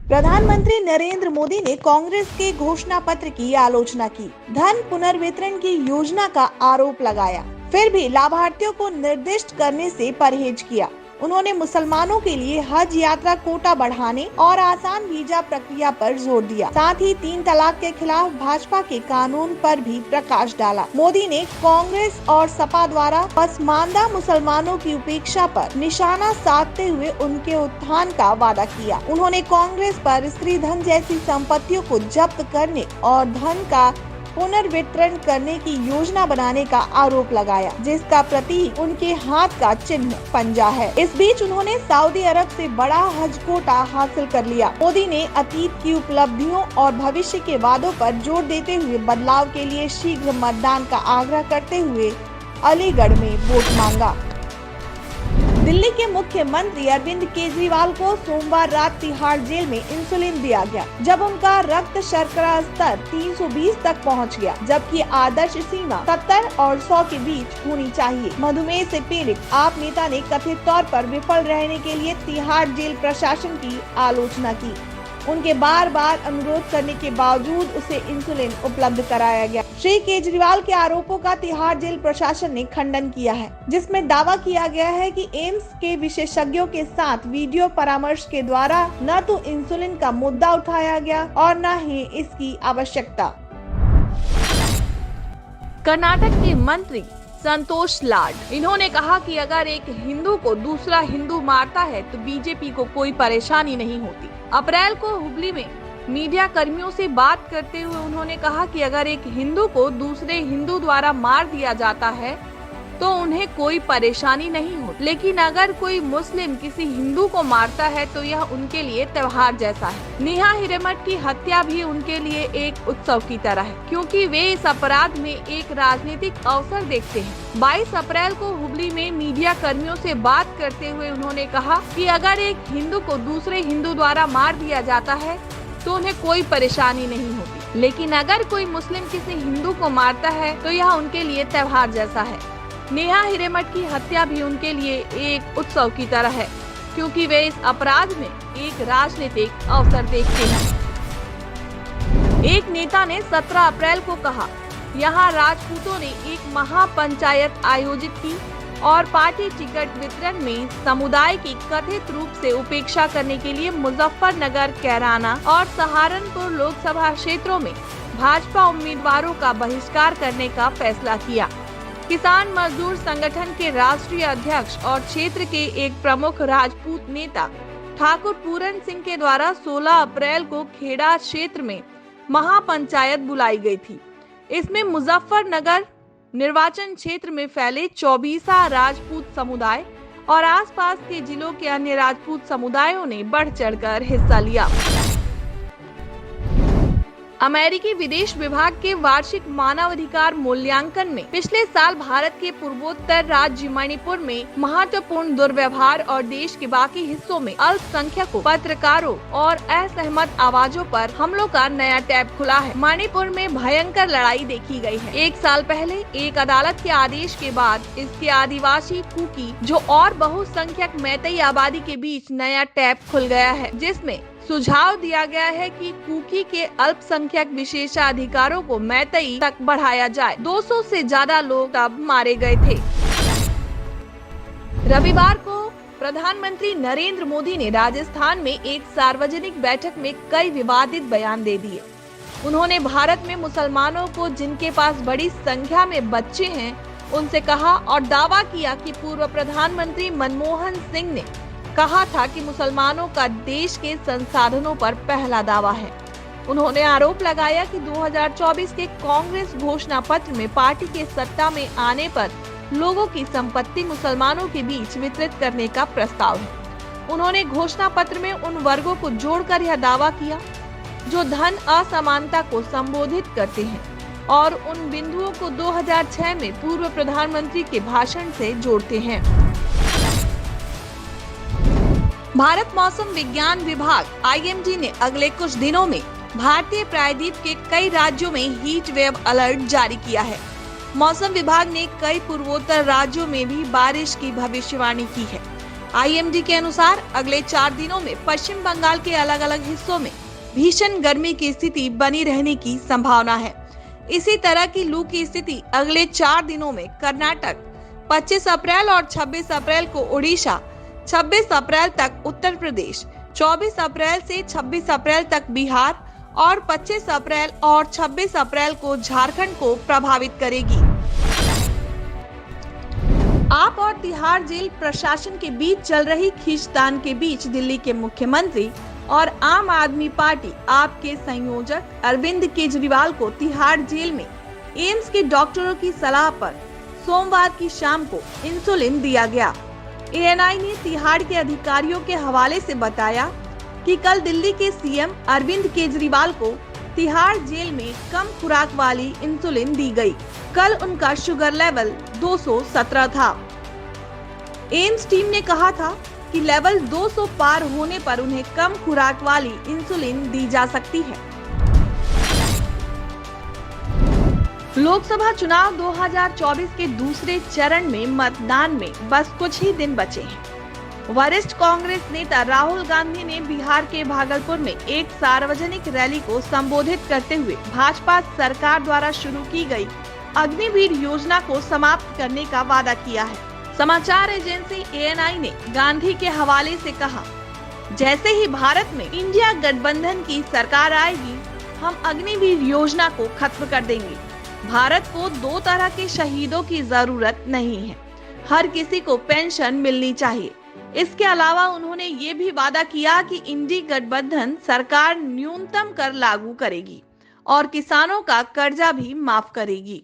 प्रधानमंत्री नरेंद्र मोदी ने कांग्रेस के घोषणा पत्र की आलोचना की, धन पुनर्वितरण की योजना का आरोप लगाया, फिर भी लाभार्थियों को निर्दिष्ट करने से परहेज किया। उन्होंने मुसलमानों के लिए हज यात्रा कोटा बढ़ाने और आसान वीजा प्रक्रिया पर जोर दिया। साथ ही 3 तलाक के खिलाफ भाजपा के कानून पर भी प्रकाश डाला। मोदी ने कांग्रेस और सपा द्वारा पसमानदा मुसलमानों की उपेक्षा पर निशाना साधते हुए उनके उत्थान का वादा किया। उन्होंने कांग्रेस पर स्त्री धन जैसी संपत्तियों को जब्त करने और धन का पुनर्वितरण करने की योजना बनाने का आरोप लगाया, जिसका प्रतीक उनके हाथ का चिन्ह पंजा है। इस बीच उन्होंने सऊदी अरब से बड़ा हज कोटा हासिल कर लिया। मोदी ने अतीत की उपलब्धियों और भविष्य के वादों पर जोर देते हुए बदलाव के लिए शीघ्र मतदान का आग्रह करते हुए अलीगढ़ में वोट मांगा। दिल्ली के मुख्यमंत्री अरविंद केजरीवाल को सोमवार रात तिहाड़ जेल में इंसुलिन दिया गया, जब उनका रक्त शर्करा स्तर 320 तक पहुंच गया, जबकि आदर्श सीमा 70 और 100 के बीच होनी चाहिए। मधुमेह से पीड़ित आप नेता ने कथित तौर पर विफल रहने के लिए तिहाड़ जेल प्रशासन की आलोचना की। उनके बार बार अनुरोध करने के बावजूद उसे इंसुलिन उपलब्ध कराया गया। श्री केजरीवाल के आरोपों का तिहाड़ जेल प्रशासन ने खंडन किया है, जिसमें दावा किया गया है कि एम्स के विशेषज्ञों के साथ वीडियो परामर्श के द्वारा न तो इंसुलिन का मुद्दा उठाया गया और न ही इसकी आवश्यकता। कर्नाटक के मंत्री संतोष लाड, इन्होंने कहा कि अगर एक हिंदू को दूसरा हिंदू मारता है तो बीजेपी को कोई परेशानी नहीं होती। अप्रैल को हुबली में मीडिया कर्मियों से बात करते हुए उन्होंने कहा कि अगर एक हिंदू को दूसरे हिंदू द्वारा मार दिया जाता है तो उन्हें कोई परेशानी नहीं होती, लेकिन अगर कोई मुस्लिम किसी हिंदू को मारता है तो यह उनके लिए त्योहार जैसा है। नेहा हिरेमठ की हत्या भी उनके लिए एक उत्सव की तरह है, क्योंकि वे इस अपराध में एक राजनीतिक अवसर देखते हैं। 22 अप्रैल को हुबली में मीडिया कर्मियों से बात करते हुए उन्होंने कहा कि अगर एक हिंदू को दूसरे हिंदू द्वारा मार दिया जाता है तो उन्हें कोई परेशानी नहीं होती, लेकिन अगर कोई मुस्लिम किसी हिंदू को मारता है तो यह उनके लिए त्योहार जैसा है। नेहा हिरेमठ की हत्या भी उनके लिए एक उत्सव की तरह है, क्योंकि वे इस अपराध में एक राजनीतिक अवसर देखते हैं। एक नेता ने 17 अप्रैल को कहा, यहाँ राजपूतों ने एक महापंचायत आयोजित की और पार्टी टिकट वितरण में समुदाय की कथित रूप से उपेक्षा करने के लिए मुजफ्फरनगर, कैराना और सहारनपुर लोकसभा क्षेत्रों में भाजपा उम्मीदवारों का बहिष्कार करने का फैसला किया। किसान मजदूर संगठन के राष्ट्रीय अध्यक्ष और क्षेत्र के एक प्रमुख राजपूत नेता ठाकुर पूरन सिंह के द्वारा 16 अप्रैल को खेड़ा क्षेत्र में महापंचायत बुलाई गई थी। इसमें मुजफ्फरनगर निर्वाचन क्षेत्र में फैले 24 राजपूत समुदाय और आसपास के जिलों के अन्य राजपूत समुदायों ने बढ़ चढ़कर हिस्सा लिया। अमेरिकी विदेश विभाग के वार्षिक मानवाधिकार मूल्यांकन में पिछले साल भारत के पूर्वोत्तर राज्य मणिपुर में महत्वपूर्ण दुर्व्यवहार और देश के बाकी हिस्सों में अल्पसंख्यकों, पत्रकारों और असहमत आवाजों पर हमलों का नया टैब खुला है। मणिपुर में भयंकर लड़ाई देखी गई है। 1 साल पहले एक अदालत के आदेश के बाद इसके आदिवासी, कुकी जो और बहुसंख्यक मैतेई आबादी के बीच नया टैब खुल गया है, जिसमें सुझाव दिया गया है कि कुकी के अल्पसंख्यक विशेषाधिकारों को मैतेई तक बढ़ाया जाए। 200 से ज्यादा लोग तब मारे गए थे। रविवार को प्रधानमंत्री नरेंद्र मोदी ने राजस्थान में एक सार्वजनिक बैठक में कई विवादित बयान दे दिए। उन्होंने भारत में मुसलमानों को, जिनके पास बड़ी संख्या में बच्चे हैं, उनसे कहा और दावा किया कि पूर्व प्रधानमंत्री मनमोहन सिंह ने कहा था कि मुसलमानों का देश के संसाधनों पर पहला दावा है। उन्होंने आरोप लगाया कि 2024 के कांग्रेस घोषणा पत्र में पार्टी के सत्ता में आने पर लोगों की संपत्ति मुसलमानों के बीच वितरित करने का प्रस्ताव है। उन्होंने घोषणा पत्र में उन वर्गों को जोड़कर यह दावा किया जो धन असमानता को संबोधित करते हैं और उन बिंदुओं को 2006 में पूर्व प्रधानमंत्री के भाषण से जोड़ते हैं। भारत मौसम विज्ञान विभाग IMD ने अगले कुछ दिनों में भारतीय प्रायद्वीप के कई राज्यों में हीट वेव अलर्ट जारी किया है। मौसम विभाग ने कई पूर्वोत्तर राज्यों में भी बारिश की भविष्यवाणी की है। आईएमडी के अनुसार अगले 4 दिनों में पश्चिम बंगाल के अलग अलग हिस्सों में भीषण गर्मी की स्थिति बनी रहने की संभावना है। इसी तरह की लू की स्थिति अगले 4 दिनों में कर्नाटक, 25 अप्रैल और 26 अप्रैल को उड़ीसा, 26 अप्रैल तक उत्तर प्रदेश, 24 अप्रैल से 26 अप्रैल तक बिहार और 25 अप्रैल और 26 अप्रैल को झारखंड को प्रभावित करेगी। आप और तिहाड़ जेल प्रशासन के बीच चल रही खींचतान के बीच दिल्ली के मुख्यमंत्री और आम आदमी पार्टी आप के संयोजक अरविंद केजरीवाल को तिहाड़ जेल में एम्स के डॉक्टरों की सलाह पर सोमवार की शाम को इंसुलिन दिया गया। एएनआई ने तिहाड़ के अधिकारियों के हवाले से बताया कि कल दिल्ली के सीएम अरविंद केजरीवाल को तिहाड़ जेल में कम खुराक वाली इंसुलिन दी गई। कल उनका शुगर लेवल 217 था। एम्स टीम ने कहा था कि लेवल 200 पार होने पर उन्हें कम खुराक वाली इंसुलिन दी जा सकती है। लोकसभा चुनाव 2024 के दूसरे चरण में मतदान में बस कुछ ही दिन बचे हैं। वरिष्ठ कांग्रेस नेता राहुल गांधी ने बिहार के भागलपुर में एक सार्वजनिक रैली को संबोधित करते हुए भाजपा सरकार द्वारा शुरू की गई अग्निवीर योजना को समाप्त करने का वादा किया है। समाचार एजेंसी एएनआई ने गांधी के हवाले से कहा, जैसे ही भारत में इंडिया गठबंधन की सरकार आएगी, हम अग्निवीर योजना को खत्म कर देंगे। भारत को 2 तरह के शहीदों की जरूरत नहीं है, हर किसी को पेंशन मिलनी चाहिए। इसके अलावा उन्होंने ये भी वादा किया कि इंडी गठबंधन सरकार न्यूनतम कर लागू करेगी और किसानों का कर्जा भी माफ करेगी।